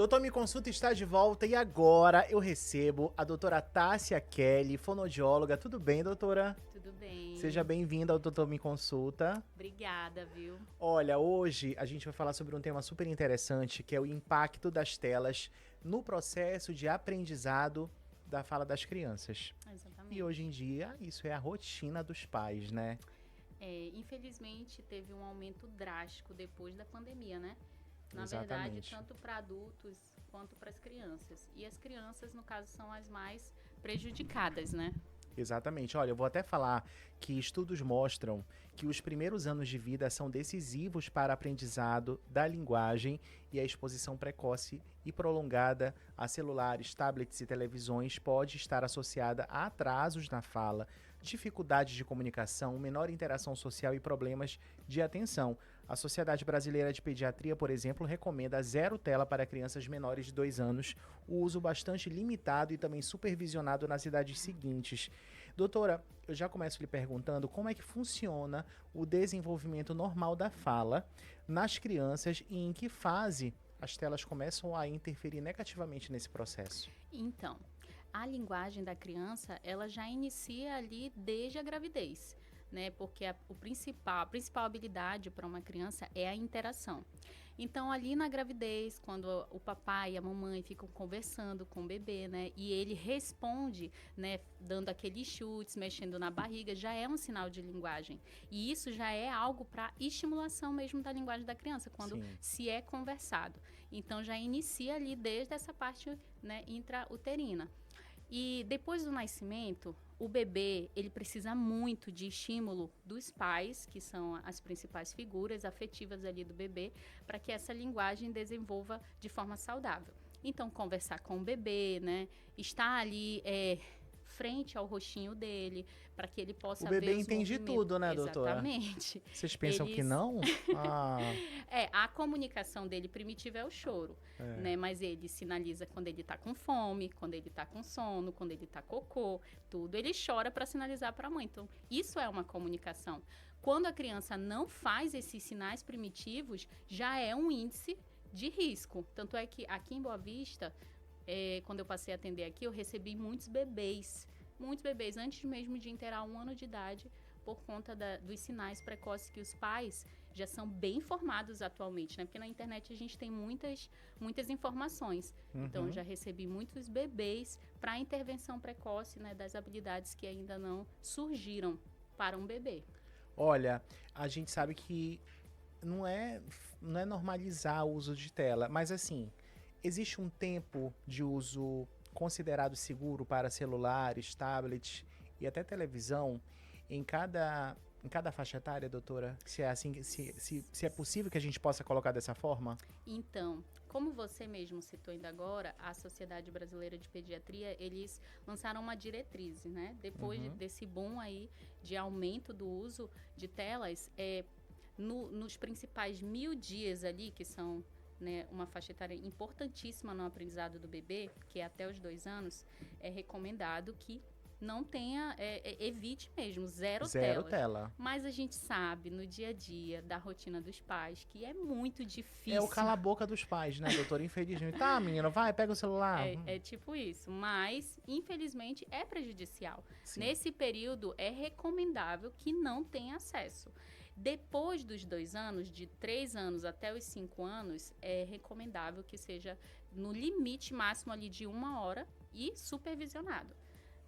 Doutor Me Consulta está de volta e agora eu recebo a doutora Tássia Kelly, fonoaudióloga. Tudo bem, doutora? Tudo bem. Seja bem-vinda ao Doutor Me Consulta. Obrigada, viu? Olha, hoje a gente vai falar sobre um tema super interessante, que é o impacto das telas no processo de aprendizado da fala das crianças. Exatamente. E hoje em dia, isso é a rotina dos pais, né? Infelizmente, teve um aumento drástico depois da pandemia, né? Na Exatamente. verdade, tanto para adultos quanto para as crianças. E as crianças, no caso, são as mais prejudicadas, né? Exatamente. Olha, eu vou até falar que estudos mostram que os primeiros anos de vida são decisivos para o aprendizado da linguagem e a exposição precoce e prolongada a celulares, tablets e televisões pode estar associada a atrasos na fala, dificuldades de comunicação, menor interação social e problemas de atenção. A Sociedade Brasileira de Pediatria, por exemplo, recomenda zero tela para crianças menores de 2 anos, o uso bastante limitado e também supervisionado nas idades seguintes. Doutora, eu já começo lhe perguntando como é que funciona o desenvolvimento normal da fala nas crianças e em que fase as telas começam a interferir negativamente nesse processo. Então, a linguagem da criança, ela já inicia ali desde a gravidez, né? Porque a principal habilidade para uma criança é a interação. Então, ali na gravidez, quando o papai e a mamãe ficam conversando com o bebê, né? E ele responde, né? Dando aqueles chutes, mexendo na barriga, já é um sinal de linguagem. E isso já é algo para estimulação mesmo da linguagem da criança, quando Sim. se é conversado. Então, já inicia ali desde essa parte, né, intrauterina. E depois do nascimento, o bebê, ele precisa muito de estímulo dos pais, que são as principais figuras afetivas ali do bebê, para que essa linguagem desenvolva de forma saudável. Então, conversar com o bebê, né? Estar ali frente ao rostinho dele, para que ele possa ver os O bebê entende movimentos. tudo, né, doutora? Exatamente. Vocês pensam que não? Ah, A comunicação dele primitiva é o choro, né? Mas ele sinaliza quando ele tá com fome, quando ele tá com sono, quando ele tá cocô, tudo. Ele chora para sinalizar para a mãe. Então, isso é uma comunicação. Quando a criança não faz esses sinais primitivos, já é um índice de risco. Tanto é que aqui em Boa Vista, quando eu passei a atender aqui, eu recebi muitos bebês, antes mesmo de inteirar 1 ano de idade, por conta dos sinais precoces que os pais já são bem informados atualmente, né? Porque na internet a gente tem muitas informações. Então, eu já recebi muitos bebês para intervenção precoce, né? Das habilidades que ainda não surgiram para um bebê. olha, a gente sabe que não é normalizar o uso de tela, mas assim, existe um tempo de uso considerado seguro para celulares, tablets e até televisão em cada faixa etária, doutora? Se é assim, se é possível que a gente possa colocar dessa forma? Então, como você mesmo citou ainda agora, a Sociedade Brasileira de Pediatria, eles lançaram uma diretriz, né? Depois desse boom aí de aumento do uso de telas, nos principais 1000 dias ali, que são, né, uma faixa etária importantíssima no aprendizado do bebê, que é até os 2 anos, é recomendado que não tenha, evite mesmo, zero Zero telas. tela. Mas a gente sabe, no dia a dia, da rotina dos pais, que é muito É difícil. o cala-boca dos pais, né, doutora? Infelizmente. Tá, menino, vai, pega o celular. É tipo isso, mas infelizmente é prejudicial. Sim. Nesse período é recomendável que não tenha acesso. Depois dos 2 anos, de 3 anos até os 5 anos, é recomendável que seja no limite máximo ali de 1 hora e supervisionado.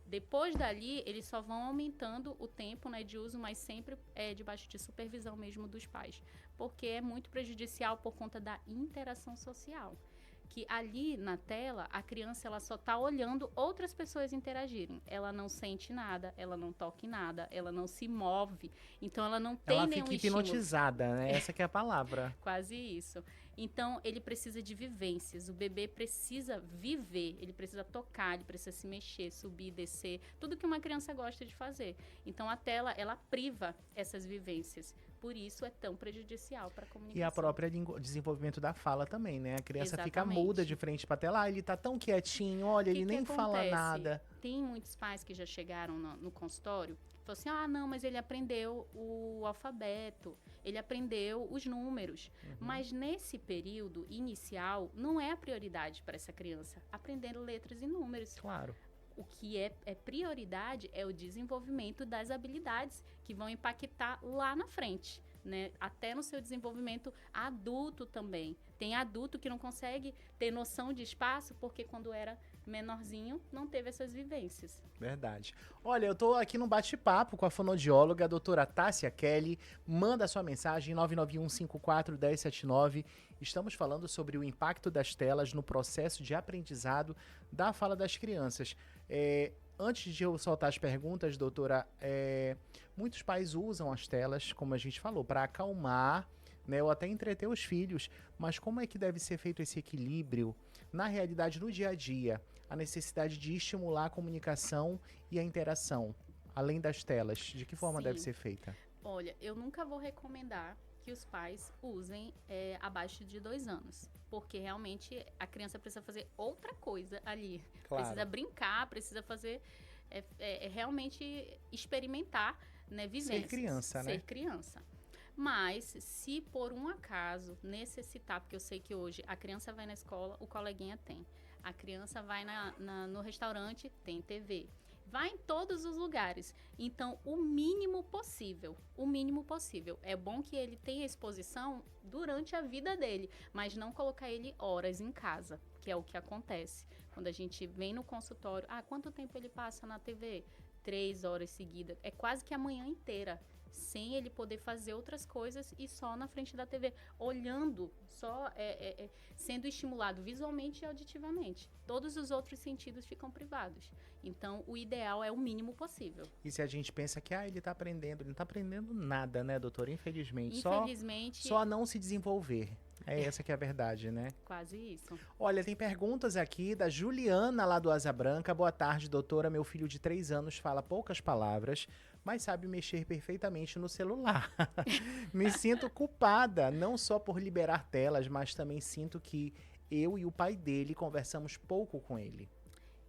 Depois dali, eles só vão aumentando o tempo, né, de uso, mas sempre debaixo de supervisão mesmo dos pais, porque é muito prejudicial por conta da interação social. Que ali na tela, a criança ela só está olhando outras pessoas interagirem. Ela não sente nada, ela não toca em nada, ela não se move. Então, ela não tem Ela nenhum fica estímulo. hipnotizada, né? Essa que é a palavra. Quase isso. Então, ele precisa de vivências. O bebê precisa viver, ele precisa tocar, ele precisa se mexer, subir, descer, tudo que uma criança gosta de fazer. Então, a tela, ela priva essas vivências. Por isso, é tão prejudicial para a comunicação. E a própria desenvolvimento da fala também, né? A criança fica Exatamente. muda de frente pra tela. Ah, ele tá tão quietinho, olha, ele nem fala acontece? nada. Tem muitos pais que já chegaram no consultório Falou assim, não, mas ele aprendeu o alfabeto, ele aprendeu os números. Mas nesse período inicial, não é a prioridade para essa criança aprender letras e números. Claro. O que é prioridade é o desenvolvimento das habilidades que vão impactar lá na frente, né? Até no seu desenvolvimento adulto também. Tem adulto que não consegue ter noção de espaço porque quando era menorzinho não teve essas vivências. Verdade. Olha, eu tô aqui num bate-papo com a fonoaudióloga, a doutora Tássia Kelly. Manda sua mensagem 991541079. Estamos falando sobre o impacto das telas no processo de aprendizado da fala das crianças. Antes de eu soltar as perguntas, doutora, muitos pais usam as telas, como a gente falou, para acalmar, né, ou até entreter os filhos. Mas como é que deve ser feito esse equilíbrio na realidade, no dia a dia? A necessidade de estimular a comunicação e a interação, além das telas. De que forma deve ser feita? Olha, eu nunca vou recomendar que os pais usem abaixo de 2 anos. Porque realmente a criança precisa fazer outra coisa ali. Claro. Precisa brincar, precisa fazer, realmente experimentar, né, vivências. Ser criança, né? Ser criança. Mas, se por um acaso necessitar, porque eu sei que hoje a criança vai na escola, o coleguinha tem. A criança vai no restaurante, tem TV. Vai em todos os lugares. Então, o mínimo possível. É bom que ele tenha exposição durante a vida dele, mas não colocar ele horas em casa, que é o que acontece. Quando a gente vem no consultório, quanto tempo ele passa na TV? 3 horas seguidas. É quase que a manhã inteira, sem ele poder fazer outras coisas e só na frente da TV, olhando, só sendo estimulado visualmente e auditivamente. Todos os outros sentidos ficam privados. Então, o ideal é o mínimo possível. E se a gente pensa que ele está aprendendo, ele não está aprendendo nada, né, doutora? Infelizmente. Infelizmente. Só não se desenvolver. Essa que é a verdade, né? Quase isso. Olha, tem perguntas aqui da Juliana, lá do Asa Branca. Boa tarde, doutora. Meu filho de 3 anos fala poucas palavras, mas sabe mexer perfeitamente no celular. Me sinto culpada, não só por liberar telas, mas também sinto que eu e o pai dele conversamos pouco com ele.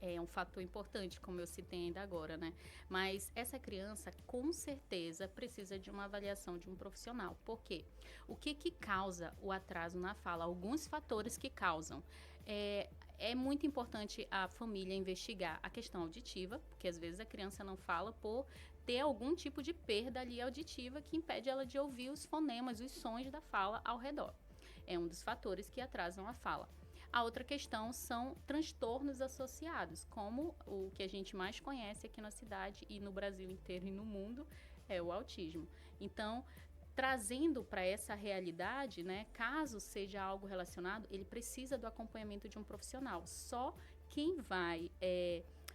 É um fator importante, como eu citei ainda agora, né? Mas essa criança, com certeza, precisa de uma avaliação de um profissional. Por quê? O que causa o atraso na fala? Alguns fatores que causam. É muito importante a família investigar a questão auditiva, porque às vezes a criança não fala por ter algum tipo de perda ali auditiva que impede ela de ouvir os fonemas, os sons da fala ao redor. É um dos fatores que atrasam a fala. A outra questão são transtornos associados, como o que a gente mais conhece aqui na cidade e no Brasil inteiro e no mundo, é o autismo. Então, trazendo para essa realidade, né, caso seja algo relacionado, ele precisa do acompanhamento de um profissional. Só quem vai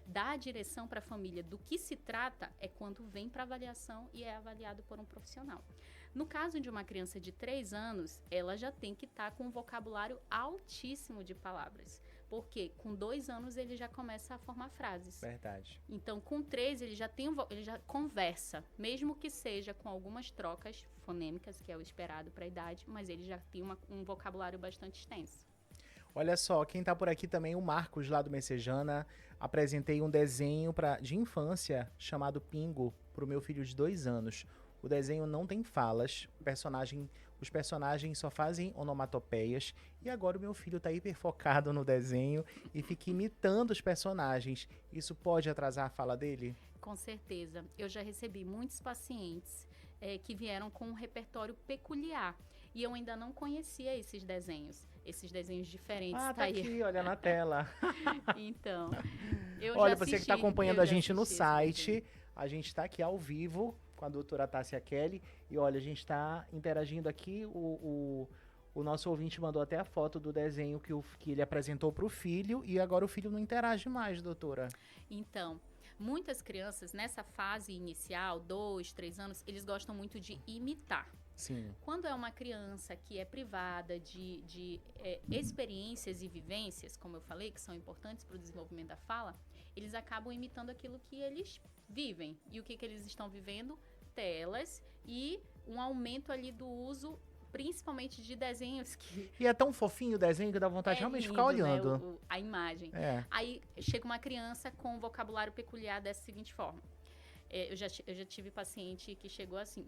dar a direção para a família do que se trata é quando vem para avaliação e é avaliado por um profissional. No caso de uma criança de 3 anos, ela já tem que estar com um vocabulário altíssimo de palavras. Porque com 2 anos ele já começa a formar frases. Verdade. Então, com 3 ele já conversa, mesmo que seja com algumas trocas fonêmicas, que é o esperado para a idade, mas ele já tem um vocabulário bastante extenso. Olha só, quem tá por aqui também, o Marcos, lá do Messejana. Apresentei um desenho de infância chamado Pingo pro meu filho de 2 anos. O desenho não tem falas, os personagens só fazem onomatopeias e agora o meu filho tá hiper focado no desenho e fica imitando os personagens. Isso pode atrasar a fala dele? Com certeza. Eu já recebi muitos pacientes que vieram com um repertório peculiar e eu ainda não conhecia esses desenhos diferentes. Tá aqui, olha na tela. Então, olha, você que está acompanhando a gente no site, a gente está aqui ao vivo com a doutora Tássia Kelly. E olha, a gente está interagindo aqui. O nosso ouvinte mandou até a foto do desenho que ele apresentou para o filho. E agora o filho não interage mais, doutora. Então, muitas crianças nessa fase inicial, 2, 3 anos, eles gostam muito de imitar. Sim. Quando é uma criança que é privada de experiências e vivências, como eu falei, que são importantes para o desenvolvimento da fala, eles acabam imitando aquilo que eles vivem. E o que eles estão vivendo? Telas e um aumento ali do uso, principalmente de desenhos que... E é tão fofinho o desenho que dá vontade de realmente ficar olhando. Né, a imagem. Aí chega uma criança com um vocabulário peculiar dessa seguinte forma. Eu já tive paciente que chegou assim.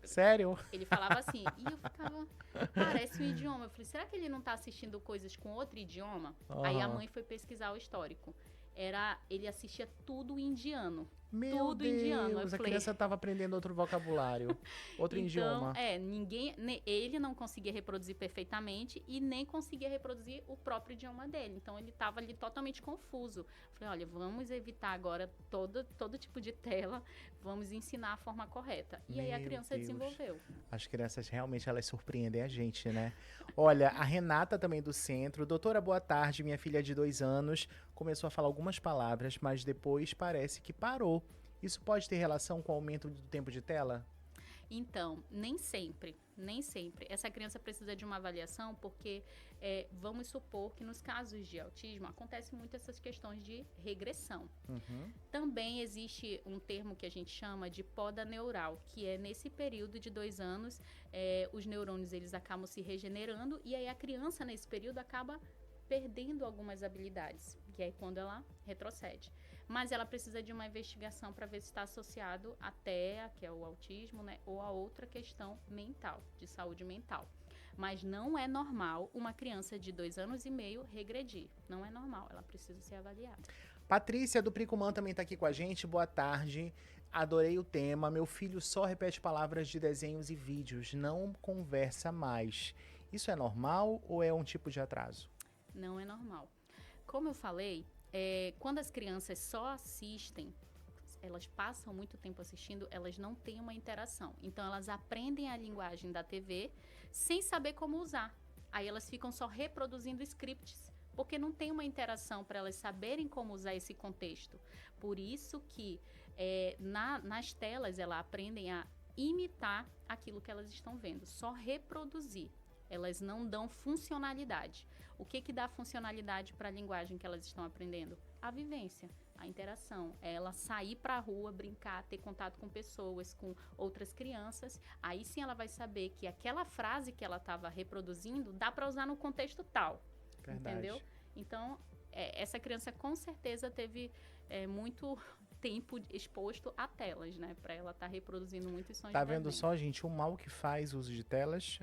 Sério? Ele falava assim, e eu ficava, parece um idioma. Eu falei, será que ele não tá assistindo coisas com outro idioma? Aí a Aham. mãe foi pesquisar o histórico. Ele assistia tudo indiano. Meu Tudo indiano. Eu Deus, a falei, criança estava aprendendo outro vocabulário, outro então, idioma. ele não conseguia reproduzir perfeitamente e nem conseguia reproduzir o próprio idioma dele. Então, ele estava ali totalmente confuso. Falei, olha, vamos evitar agora todo tipo de tela, vamos ensinar a forma correta. E aí a Meu criança Deus. desenvolveu. As crianças realmente elas surpreendem a gente, né? Olha, a Renata também do centro. Doutora, boa tarde. Minha filha de 2 anos começou a falar algumas palavras, mas depois parece que parou. Isso pode ter relação com o aumento do tempo de tela? Então, nem sempre. Essa criança precisa de uma avaliação porque vamos supor que nos casos de autismo acontece muito essas questões de regressão. Uhum. Também existe um termo que a gente chama de poda neural, que é nesse período de 2 anos, os neurônios eles acabam se regenerando e aí a criança nesse período acaba perdendo algumas habilidades, que é quando ela retrocede. Mas ela precisa de uma investigação para ver se está associado à TEA, que é o autismo, né, ou a outra questão mental, de saúde mental. Mas não é normal uma criança de 2 anos e meio regredir. Não é normal, ela precisa ser avaliada. Patrícia do Pricumã também está aqui com a gente. Boa tarde. Adorei o tema. Meu filho só repete palavras de desenhos e vídeos, não conversa mais. Isso é normal ou é um tipo de atraso? Não é normal. Como eu falei, quando as crianças só assistem, elas passam muito tempo assistindo, elas não têm uma interação. Então, elas aprendem a linguagem da TV sem saber como usar. Aí, elas ficam só reproduzindo scripts, porque não tem uma interação para elas saberem como usar esse contexto. Por isso que nas telas, elas aprendem a imitar aquilo que elas estão vendo, só reproduzir. Elas não dão funcionalidade. O que dá funcionalidade para a linguagem que elas estão aprendendo? A vivência, a interação. É ela sair para a rua, brincar, ter contato com pessoas, com outras crianças. Aí sim ela vai saber que aquela frase que ela estava reproduzindo dá para usar no contexto tal. Verdade. Entendeu? Então, essa criança com certeza teve muito tempo exposto a telas, né? Para ela estar reproduzindo muitos sons Tá de vendo desenho. só, gente, o mal que faz o uso de telas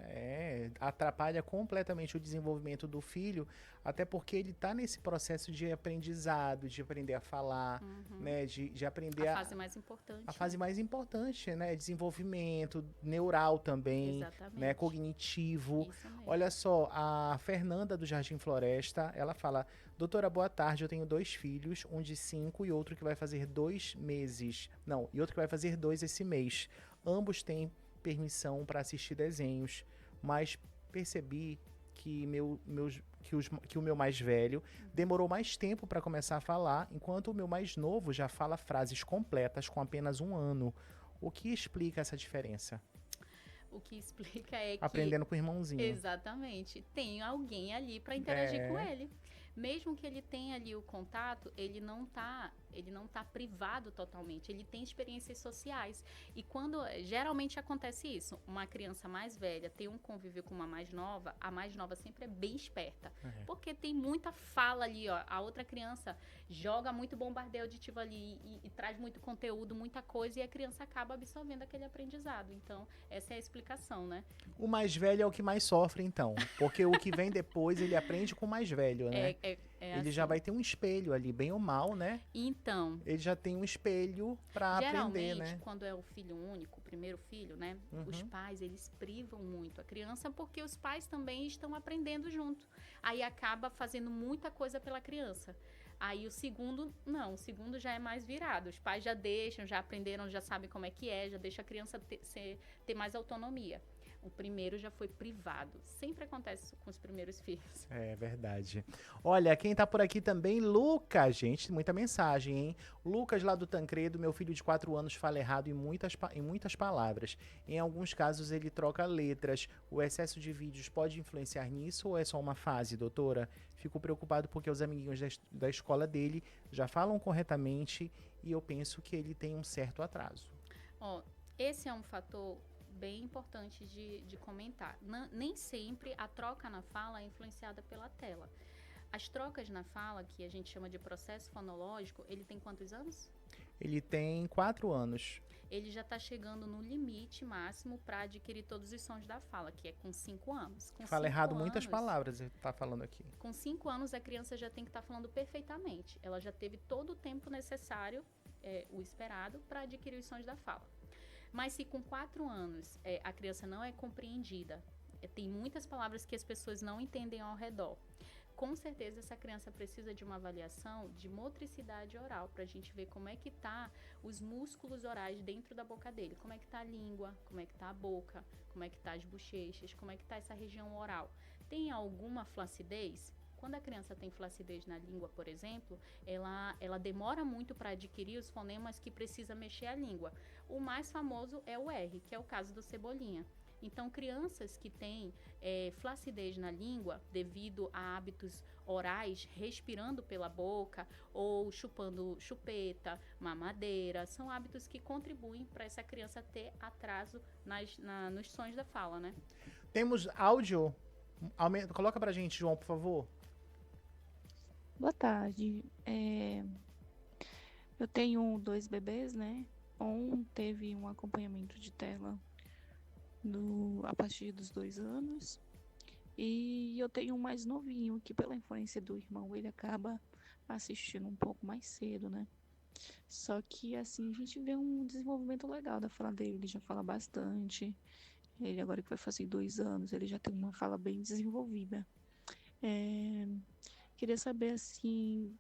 atrapalha completamente o desenvolvimento do filho, até porque ele tá nesse processo de aprendizado, de aprender a falar, né, de aprender A fase mais importante. a fase mais importante, né, desenvolvimento neural também, né, Exatamente. cognitivo. Isso mesmo. Olha só, a Fernanda do Jardim Floresta, ela fala: doutora, boa tarde, eu tenho 2 filhos, um de 5 e outro que vai fazer 2 meses. Não, e outro que vai fazer 2 esse mês. Ambos têm permissão para assistir desenhos, mas percebi que, que o meu mais velho demorou mais tempo para começar a falar, enquanto o meu mais novo já fala frases completas com apenas 1 ano. O que explica essa diferença? O que explica é que Aprendendo com o irmãozinho. exatamente, tem alguém ali para interagir com É. ele. Mesmo que ele tenha ali o contato, ele não tá privado totalmente. Ele tem experiências sociais. E quando geralmente acontece isso, uma criança mais velha tem um convívio com uma mais nova, a mais nova sempre é bem esperta. Porque tem muita fala ali, ó. A outra criança joga muito bombardeio auditivo ali e traz muito conteúdo, muita coisa, e a criança acaba absorvendo aquele aprendizado. Então, essa é a explicação, né? O mais velho é o que mais sofre, então. Porque o que vem depois, ele aprende com o mais velho, né? Ele já assim. vai ter um espelho ali, bem ou mal, né? Então, Ele já tem um espelho para aprender, geralmente, né? quando é o filho único, o primeiro filho, né? Os pais, eles privam muito a criança porque os pais também estão aprendendo junto. Aí acaba fazendo muita coisa pela criança. Aí o segundo, não, o segundo já é mais virado. Os pais já deixam, já aprenderam, já sabem como é que é, já deixa a criança ter mais autonomia. O primeiro já foi privado. Sempre acontece isso com os primeiros filhos. É verdade. Olha, quem tá por aqui também, Lucas, gente, muita mensagem, hein? Lucas lá do Tancredo, meu filho de 4 anos fala errado em muitas palavras. Em alguns casos ele troca letras. O excesso de vídeos pode influenciar nisso ou é só uma fase, doutora? Fico preocupado porque os amiguinhos da escola dele já falam corretamente e eu penso que ele tem um certo atraso. Ó, esse é um fator bem importante de comentar. Nem sempre a troca na fala é influenciada pela tela. As trocas na fala, que a gente chama de processo fonológico, ele tem quantos anos? Ele tem 4 anos. Ele já está chegando no limite máximo para adquirir todos os sons da fala, que é com 5 anos. Com Fala 5 errado muitas anos, palavras, ele tá falando aqui. Com 5 anos, a criança já tem que estar falando perfeitamente. Ela já teve todo o tempo necessário, o esperado, para adquirir os sons da fala. Mas se com 4 anos a criança não é compreendida, tem muitas palavras que as pessoas não entendem ao redor. Com certeza essa criança precisa de uma avaliação de motricidade oral, para a gente ver como é que tá os músculos orais dentro da boca dele, como é que tá a língua, como é que tá a boca, como é que tá as bochechas, como é que tá essa região oral. Tem alguma flacidez? Quando a criança tem flacidez na língua, por exemplo, ela demora muito para adquirir os fonemas que precisa mexer a língua. O mais famoso é o R, que é o caso do Cebolinha. Então, crianças que têm flacidez na língua devido a hábitos orais, respirando pela boca ou chupando chupeta, mamadeira, são hábitos que contribuem para essa criança ter atraso nos sons da fala, né? Temos áudio? Coloca pra gente, João, por favor. Boa tarde. Eu tenho 2 bebês, né? Um teve um acompanhamento de tela a partir dos 2 anos. E eu tenho um mais novinho, que pela influência do irmão, ele acaba assistindo um pouco mais cedo, né? Só que, assim, a gente vê um desenvolvimento legal da fala dele. Ele já fala bastante. Ele agora que vai fazer 2 anos, ele já tem uma fala bem desenvolvida. Queria saber, assim,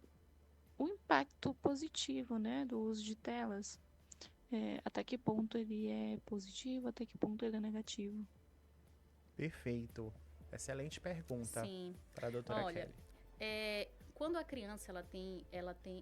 o impacto positivo, né, do uso de telas. Até que ponto ele é positivo, até que ponto ele é negativo. Perfeito. Excelente pergunta para a doutora Olha, Kelly. Quando a criança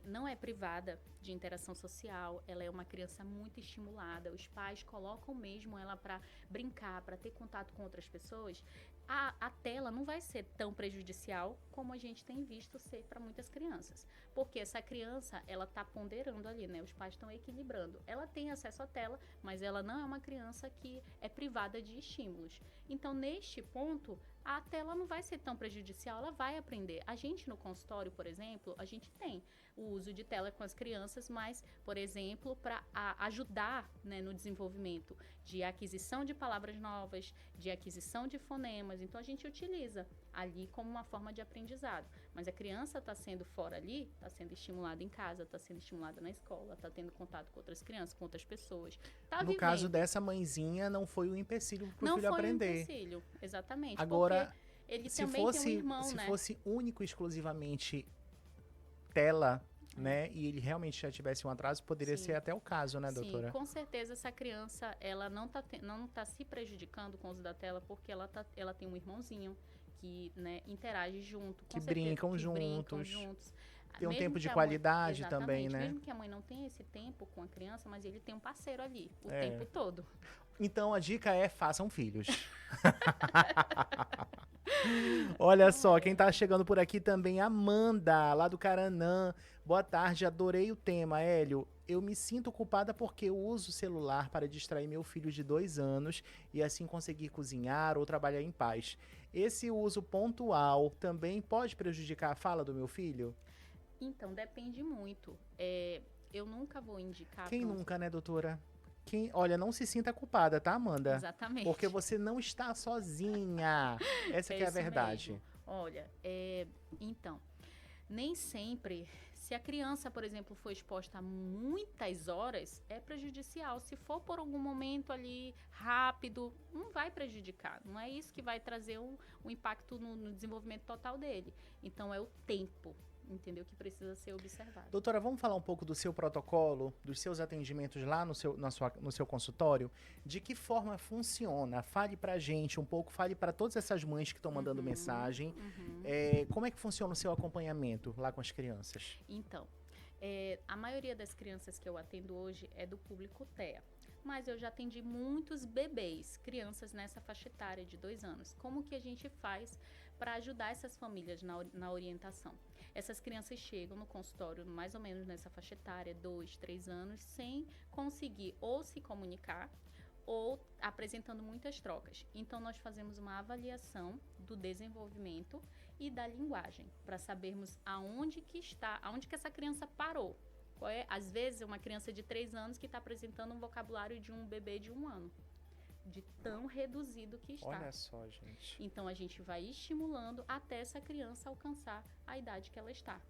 não é privada de interação social, ela é uma criança muito estimulada, os pais colocam mesmo ela para brincar, para ter contato com outras pessoas, a tela não vai ser tão prejudicial como a gente tem visto ser para muitas crianças. Porque essa criança, ela está ponderando ali, né? Os pais estão equilibrando. Ela tem acesso à tela, mas ela não é uma criança que é privada de estímulos. Então, neste ponto, a tela não vai ser tão prejudicial, ela vai aprender. A gente no consultório, por exemplo, a gente tem o uso de tela com as crianças, mas, por exemplo, para ajudar, né, no desenvolvimento de aquisição de palavras novas, de aquisição de fonemas. Então, a gente utiliza ali como uma forma de aprendizado. Mas a criança está sendo fora ali, está sendo estimulada em casa, está sendo estimulada na escola, está tendo contato com outras crianças, com outras pessoas. No caso dessa mãezinha, não foi um empecilho para o filho aprender. Não foi um empecilho, exatamente. Agora, ele também tem um irmão, se né? fosse único e exclusivamente tela, né, e ele realmente já tivesse um atraso, poderia ser até o caso, né, doutora? Sim, com certeza essa criança, ela não tá se prejudicando com o uso da tela, porque ela tem um irmãozinho que, né, interage junto, que brincam juntos. Tem um Mesmo tempo de que qualidade também, né? Mesmo que a mãe não tenha esse tempo com a criança, mas ele tem um parceiro ali o tempo todo. Então a dica é: façam filhos. Olha só, quem tá chegando por aqui também, Amanda, lá do Caranã. Boa tarde, adorei o tema, Hélio. Eu me sinto culpada porque eu uso o celular para distrair meu filho de 2 anos e assim conseguir cozinhar ou trabalhar em paz. Esse uso pontual também pode prejudicar a fala do meu filho? Então, depende muito. Eu nunca vou indicar... Quem nunca, né, doutora? Olha, não se sinta culpada, tá, Amanda? Exatamente. Porque você não está sozinha. Essa que é a verdade. Mesmo. Olha, então, nem sempre... Se a criança, por exemplo, for exposta a muitas horas, é prejudicial. Se for por algum momento ali rápido, não vai prejudicar. Não é isso que vai trazer um impacto no desenvolvimento total dele. Então, é o tempo, entendeu? Que precisa ser observado. Doutora, vamos falar um pouco do seu protocolo, dos seus atendimentos lá no seu consultório? De que forma funciona? Fale pra gente um pouco, fale para todas essas mães que estão mandando mensagem. Como é que funciona o seu acompanhamento lá com as crianças? Então, a maioria das crianças que eu atendo hoje é do público TEA. Mas eu já atendi muitos bebês, crianças nessa faixa etária de 2 anos. Como que a gente faz para ajudar essas famílias na orientação? Essas crianças chegam no consultório mais ou menos nessa faixa etária, 2, 3 anos, sem conseguir ou se comunicar ou apresentando muitas trocas. Então, nós fazemos uma avaliação do desenvolvimento e da linguagem, para sabermos aonde que essa criança parou. Às vezes, uma criança de 3 anos que está apresentando um vocabulário de um bebê de 1 ano. De tão reduzido que está. Olha só, gente. Então, a gente vai estimulando até essa criança alcançar a idade que ela está,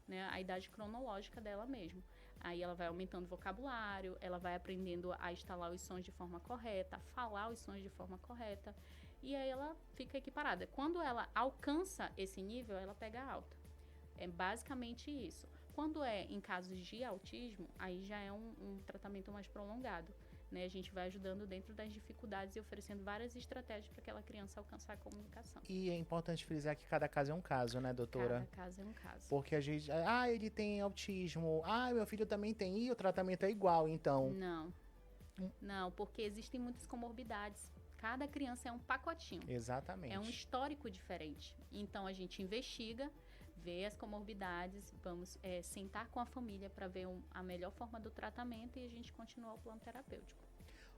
né? A idade cronológica dela mesmo. Aí ela vai aumentando o vocabulário, ela vai aprendendo a estalar os sons de forma correta, a falar os sons de forma correta. E aí ela fica equiparada. Quando ela alcança esse nível, ela pega alta. É basicamente isso. Quando é em casos de autismo, aí já é um tratamento mais prolongado. Né? A gente vai ajudando dentro das dificuldades e oferecendo várias estratégias para aquela criança alcançar a comunicação. E é importante frisar que cada caso é um caso, né, doutora? Cada caso é um caso. Porque a gente... ele tem autismo. Meu filho também tem. E o tratamento é igual, então. Não, porque existem muitas comorbidades. Cada criança é um pacotinho. Exatamente. É um histórico diferente. Então, a gente investiga, vê as comorbidades, vamos sentar com a família para ver a melhor forma do tratamento e a gente continua o plano terapêutico.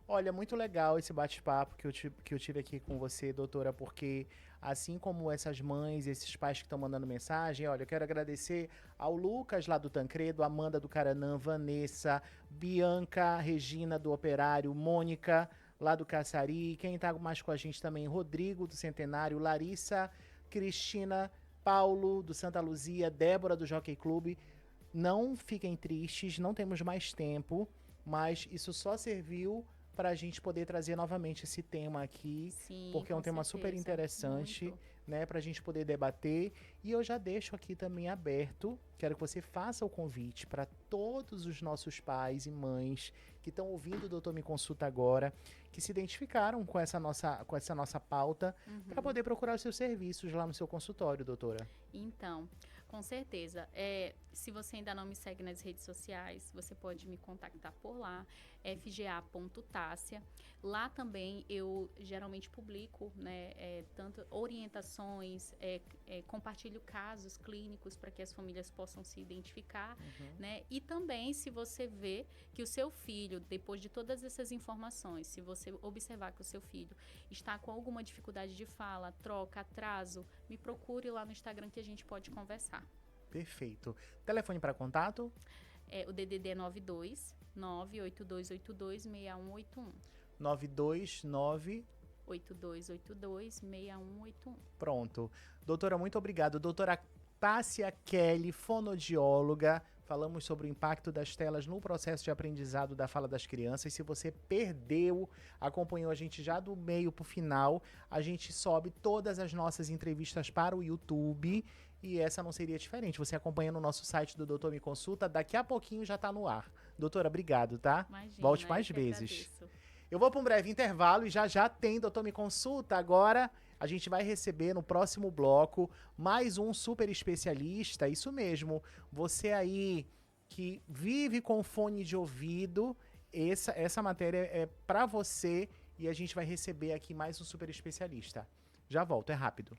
Olha, muito legal esse bate-papo que eu tive aqui com você, doutora, porque assim como essas mães, esses pais que estão mandando mensagem, olha, eu quero agradecer ao Lucas lá do Tancredo, Amanda do Caranã, Vanessa, Bianca, Regina do Operário, Mônica lá do Caçari, quem tá mais com a gente também, Rodrigo do Centenário, Larissa, Cristina, Paulo do Santa Luzia, Débora do Jockey Clube. Não fiquem tristes, não temos mais tempo, mas isso só serviu para a gente poder trazer novamente esse tema aqui, sim, porque é um tema super interessante, né, para a gente poder debater. E eu já deixo aqui também aberto, quero que você faça o convite para todos os nossos pais e mães que estão ouvindo o Doutor Me Consulta agora, que se identificaram com essa nossa pauta, para poder procurar os seus serviços lá no seu consultório, doutora. Então, com certeza. Se você ainda não me segue nas redes sociais, você pode me contactar por lá, fga.tassia. Lá também eu geralmente publico, né, tanto orientações, compartilho casos clínicos para que as famílias possam se identificar, né? E também, se você vê que o seu filho, depois de todas essas informações, se você observar que o seu filho está com alguma dificuldade de fala, troca, atraso, me procure lá no Instagram que a gente pode conversar. Perfeito. Telefone para contato? O DDD é 92 98282 6181. 929 8282 6181. Pronto. Doutora, muito obrigado. Doutora Tassia Kelly, fonoaudióloga. Falamos sobre o impacto das telas no processo de aprendizado da fala das crianças. Se você perdeu, acompanhou a gente já do meio para o final, a gente sobe todas as nossas entrevistas para o YouTube e essa não seria diferente. Você acompanha no nosso site do Doutor Me Consulta, daqui a pouquinho já está no ar. Doutora, obrigado, tá? Imagina, volte mais vezes. Eu vou para um breve intervalo e já tem Doutor Me Consulta. Agora a gente vai receber no próximo bloco mais um super especialista. Isso mesmo, você aí que vive com fone de ouvido, essa matéria é para você e a gente vai receber aqui mais um super especialista. Já volto, é rápido.